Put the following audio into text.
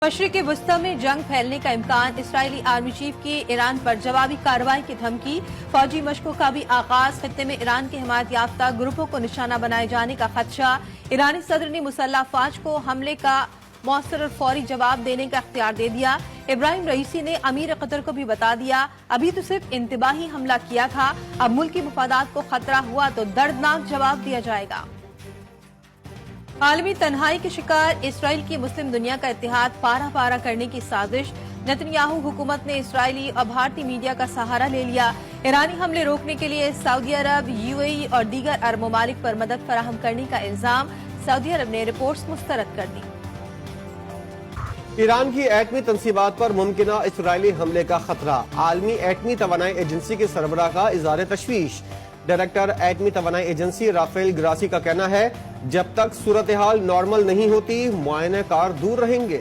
मशरिक वस्ता में जंग फैलने का इम्कान, इसराइली आर्मी चीफ की ईरान पर जवाबी कार्रवाई की धमकी, फौजी मशकों का भी आगाज, खत्ते में ईरान के हिमायत याफ्ता ग्रुपों को निशाना बनाए जाने का खदशा, ईरानी सदर ने मुसल्लह फौज को हमले का मौसर और फौरी जवाब देने का इख्तियार दे दिया। इब्राहिम रईसी ने अमीर कतर को भी बता दिया, अभी तो सिर्फ इंतबाही हमला किया था, अब मुल्क की मुफादात को खतरा हुआ तो दर्दनाक जवाब दिया जाएगा। आलमी तन्हाई के शिकार इसराइल की मुस्लिम दुनिया का इत्तेहाद पारा पारा करने की साजिश, नेतन्याहू हुकूमत ने इसराइली और भारतीय मीडिया का सहारा ले लिया। ईरानी हमले रोकने के लिए सऊदी अरब, यूएई और दीगर अरब ममालिक पर मदद फराहम करने का इल्जाम, सऊदी अरब ने रिपोर्ट्स मुस्तरद कर दी। ईरान की एटमी तंसीबात पर मुमकिना इसराइली हमले का खतरा, आलमी एटमी तवानाई एजेंसी के सरबराह का इज़हार तशवीश। डायरेक्टर एटमी तवानाई एजेंसी राफेल ग्रासी का कहना है, जब तक सूरत हाल नॉर्मल नहीं होती मुआयना कार दूर रहेंगे।